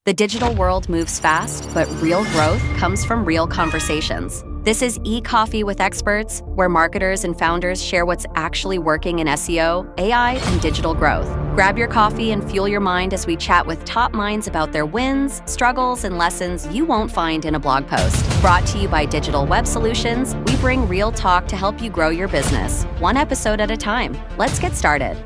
The digital world moves fast, but real growth comes from real conversations. This is e-Coffee with Experts, where marketers and founders share what's actually working in SEO, AI, and digital growth. Grab your coffee and fuel your mind as we chat with top minds about their wins, struggles, and lessons you won't find in a blog post. Brought to you by Digital Web Solutions, we bring real talk to help you grow your business, one episode at a time. Let's get started.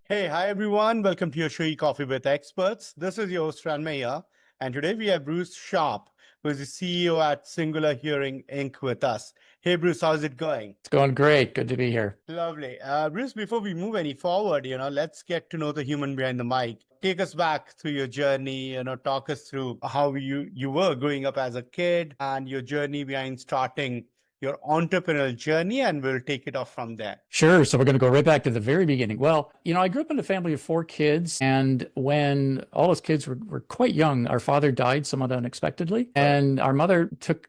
Hey, hi everyone. Welcome to your show, Coffee with Experts. This is your host, Ranmay here. And today we have Bruce Sharpe, who is the CEO at Singular Hearing Inc. with us. Hey, Bruce, how's it going? It's going great. Good to be here. Lovely. Bruce, before we move any forward, let's get to know the human behind the mic. Take us back through your journey, talk us through how you were growing up as a kid and your journey behind starting your entrepreneurial journey, and we'll take it off from there. Sure. So we're going to go right back to the very beginning. Well, I grew up in a family of 4 kids, and when all those kids were quite young, our father died somewhat unexpectedly, and our mother took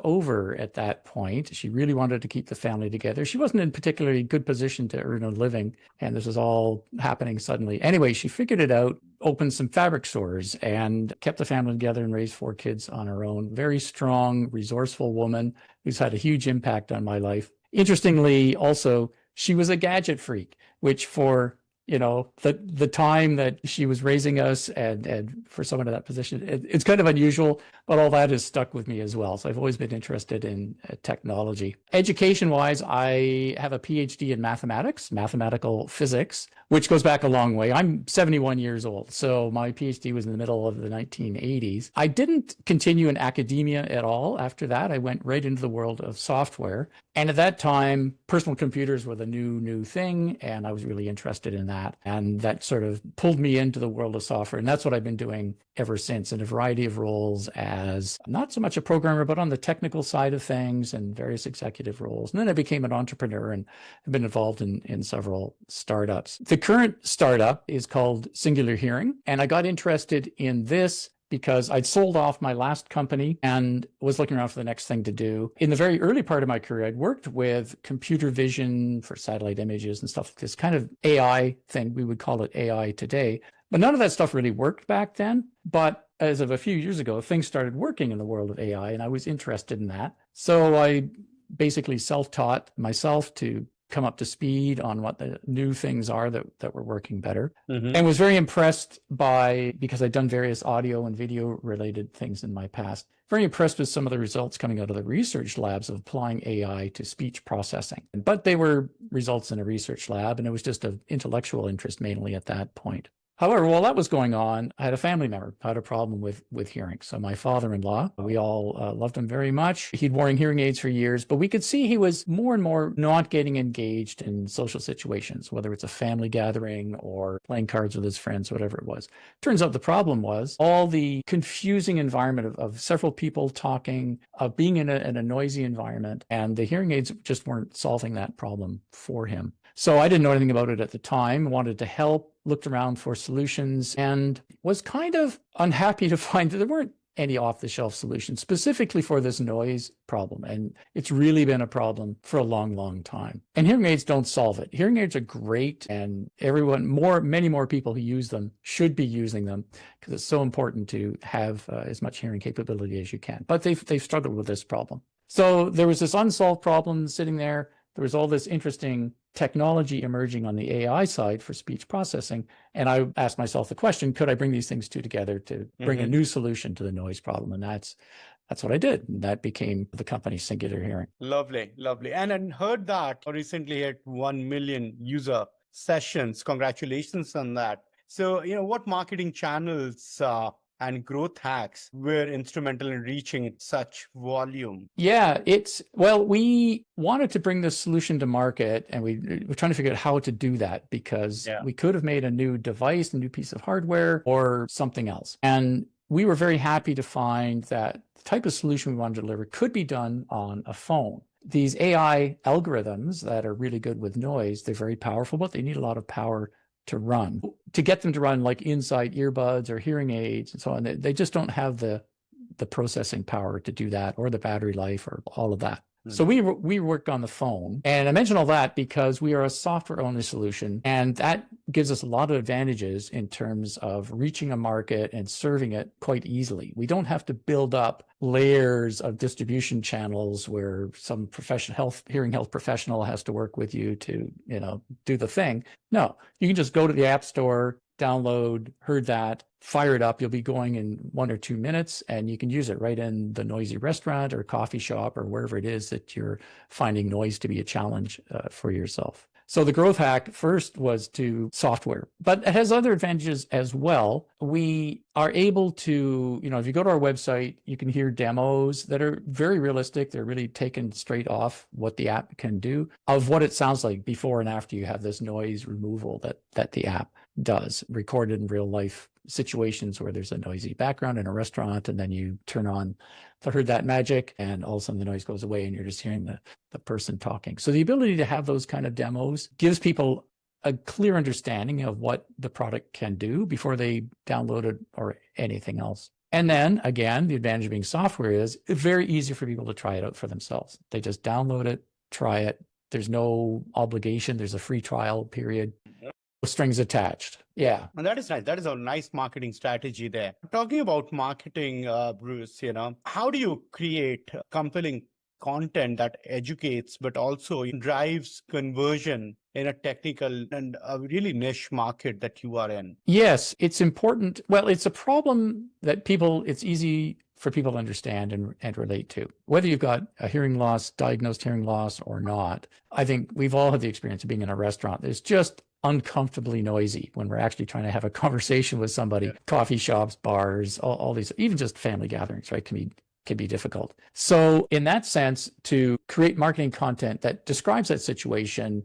over at that point. She really wanted to keep the family together. She wasn't in particularly good position to earn a living, and this was all happening suddenly. Anyway, she figured it out, opened some fabric stores, and kept the family together and raised 4 kids on her own. Very strong, resourceful woman who's had a huge impact on my life. Interestingly, also, she was a gadget freak, which for the time that she was raising us and for someone in that position, it's kind of unusual, but all that has stuck with me as well. So I've always been interested in technology. Education-wise, I have a PhD in mathematical physics, which goes back a long way. I'm 71 years old, so my PhD was in the middle of the 1980s. I didn't continue in academia at all after that. I went right into the world of software. And at that time, personal computers were the new thing, and I was really interested in that. And that sort of pulled me into the world of software. And that's what I've been doing ever since, in a variety of roles as not so much a programmer, but on the technical side of things and various executive roles. And then I became an entrepreneur and have been involved in several startups. The current startup is called Singular Hearing, and I got interested in this because I'd sold off my last company and was looking around for the next thing to do. In the very early part of my career, I'd worked with computer vision for satellite images and stuff like this kind of AI thing. We would call it AI today. But none of that stuff really worked back then. But as of a few years ago, things started working in the world of AI, and I was interested in that. So I basically self-taught myself to come up to speed on what the new things are that were working better. And was very impressed because I'd done various audio and video related things in my past, very impressed with some of the results coming out of the research labs of applying AI to speech processing. But they were results in a research lab, and it was just of intellectual interest mainly at that point. However, while that was going on, I had a family member who had a problem with hearing. So my father-in-law, we all loved him very much. He'd worn hearing aids for years, but we could see he was more and more not getting engaged in social situations, whether it's a family gathering or playing cards with his friends, whatever it was. Turns out the problem was all the confusing environment of several people talking, of being in a noisy environment, and the hearing aids just weren't solving that problem for him. So I didn't know anything about it at the time, wanted to help, looked around for solutions, and was kind of unhappy to find that there weren't any off-the-shelf solutions specifically for this noise problem. And it's really been a problem for a long, long time. And hearing aids don't solve it. Hearing aids are great, and many more people who use them should be using them because it's so important to have as much hearing capability as you can. But they've struggled with this problem. So there was this unsolved problem sitting there. There was all this interesting technology emerging on the AI side for speech processing. And I asked myself the question, could I bring these things together to bring a new solution to the noise problem? And that's what I did. And that became the company Singular Hearing. Lovely. And I heard that recently hit 1 million user sessions. Congratulations on that. So, what marketing channels and growth hacks were instrumental in reaching such volume? Yeah, we wanted to bring this solution to market, and we were trying to figure out how to do that because we could have made a new device, a new piece of hardware, or something else. And we were very happy to find that the type of solution we wanted to deliver could be done on a phone. These AI algorithms that are really good with noise, they're very powerful, but they need a lot of power to run. To get them to run like inside earbuds or hearing aids and so on, they just don't have the processing power to do that, or the battery life, or all of that. So we work on the phone. And I mention all that because we are a software only solution. And that gives us a lot of advantages in terms of reaching a market and serving it quite easily. We don't have to build up layers of distribution channels where some hearing health professional has to work with you to, do the thing. No, you can just go to the App Store, download HeardThat, fire it up. You'll be going in 1 or 2 minutes, and you can use it right in the noisy restaurant or coffee shop or wherever it is that you're finding noise to be a challenge for yourself. So the growth hack first was to software, but it has other advantages as well. We are able to, if you go to our website, you can hear demos that are very realistic. They're really taken straight off what the app can do of what it sounds like before and after you have this noise removal that the app does, recorded in real life situations where there's a noisy background in a restaurant, and then you turn on the HeardThat magic and all of a sudden the noise goes away and you're just hearing the person talking. So the ability to have those kind of demos gives people a clear understanding of what the product can do before they download it or anything else. And then again, the advantage of being software is it's very easy for people to try it out for themselves. They just download it, try it. There's no obligation. There's a free trial period. Strings attached. Yeah. And that is nice. That is a nice marketing strategy there. Talking about marketing, Bruce, how do you create compelling content that educates, but also drives conversion in a technical and a really niche market that you are in? Yes, it's important. Well, it's a problem that it's easy for people to understand and relate to. Whether you've got a hearing loss, diagnosed hearing loss or not, I think we've all had the experience of being in a restaurant. There's just uncomfortably noisy when we're actually trying to have a conversation with somebody. Yeah. Coffee shops, bars, all these, even just family gatherings, right, can be difficult. So in that sense, to create marketing content that describes that situation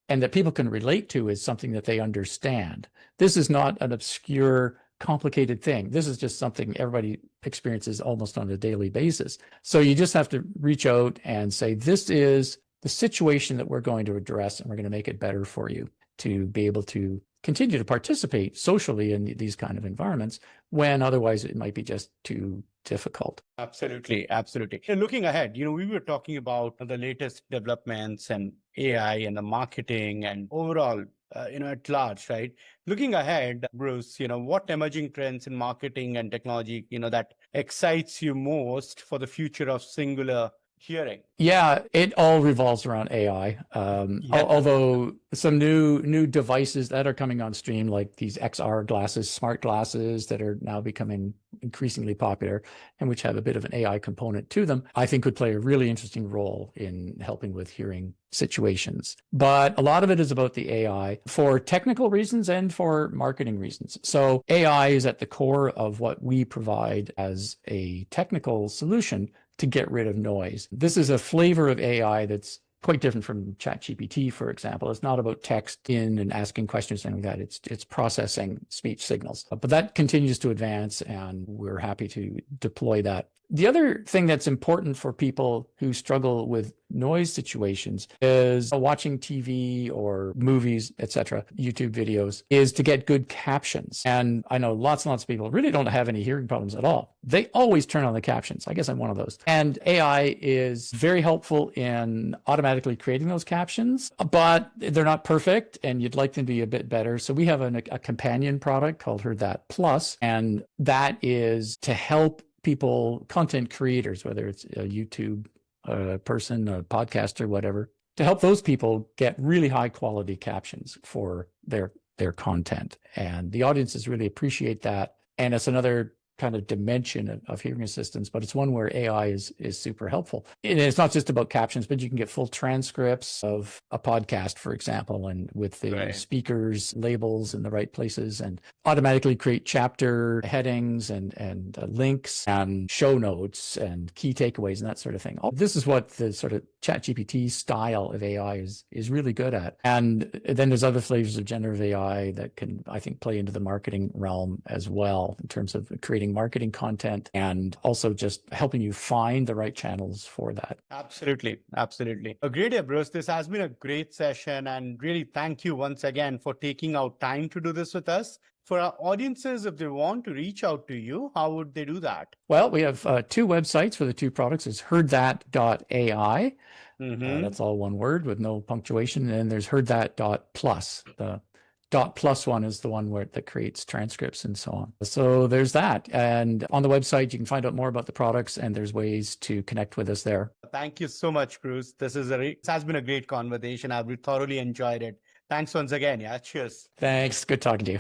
and that people can relate to is something that they understand. This is not an obscure, complicated thing. This is just something everybody experiences almost on a daily basis. So you just have to reach out and say, this is the situation that we're going to address, and we're going to make it better for you to be able to continue to participate socially in these kind of environments when otherwise it might be just too difficult. Absolutely. Absolutely. And looking ahead, we were talking about the latest developments and AI and the marketing and overall, at large, right? Looking ahead, Bruce, what emerging trends in marketing and technology, that excites you most for the future of singular hearing? Yeah, it all revolves around AI. Although some new devices that are coming on stream, like these XR glasses, smart glasses that are now becoming increasingly popular and which have a bit of an AI component to them, I think could play a really interesting role in helping with hearing situations. But a lot of it is about the AI for technical reasons and for marketing reasons. So AI is at the core of what we provide as a technical solution to get rid of noise. This is a flavor of AI that's quite different from ChatGPT, for example. It's not about text in and asking questions and like that. It's processing speech signals. But that continues to advance, and we're happy to deploy that. The other thing that's important for people who struggle with noise situations is watching TV or movies, etc., YouTube videos, is to get good captions. And I know lots and lots of people really don't have any hearing problems at all. They always turn on the captions. I guess I'm one of those. And AI is very helpful in automatically creating those captions, but they're not perfect and you'd like them to be a bit better. So we have a companion product called HeardThat Plus, and that is to help people, content creators, whether it's a YouTube person, a podcaster, whatever, to help those people get really high quality captions for their content. And the audiences really appreciate that. And it's another kind of dimension of hearing assistance, but it's one where AI is super helpful. And it's not just about captions, but you can get full transcripts of a podcast, for example, and with the speakers labels in the right places, and automatically create chapter headings and links and show notes and key takeaways and that sort of thing. This is what the sort of ChatGPT style of AI is really good at. And then there's other flavors of generative AI that can, I think, play into the marketing realm as well in terms of creating marketing content and also just helping you find the right channels for that. Absolutely. Absolutely. A great day, Bruce. This has been a great session, and really thank you once again for taking out time to do this with us. For our audiences, if they want to reach out to you, how would they do that? Well, we have two websites for the two products. It's HeardThat.ai. That's all one word with no punctuation. And then there's HeardThat.plus. The .plus one is the one that creates transcripts and so on. So there's that. And on the website, you can find out more about the products, and there's ways to connect with us there. Thank you so much, Bruce. This has been a great conversation. I've thoroughly enjoyed it. Thanks once again. Yeah, cheers. Thanks. Good talking to you.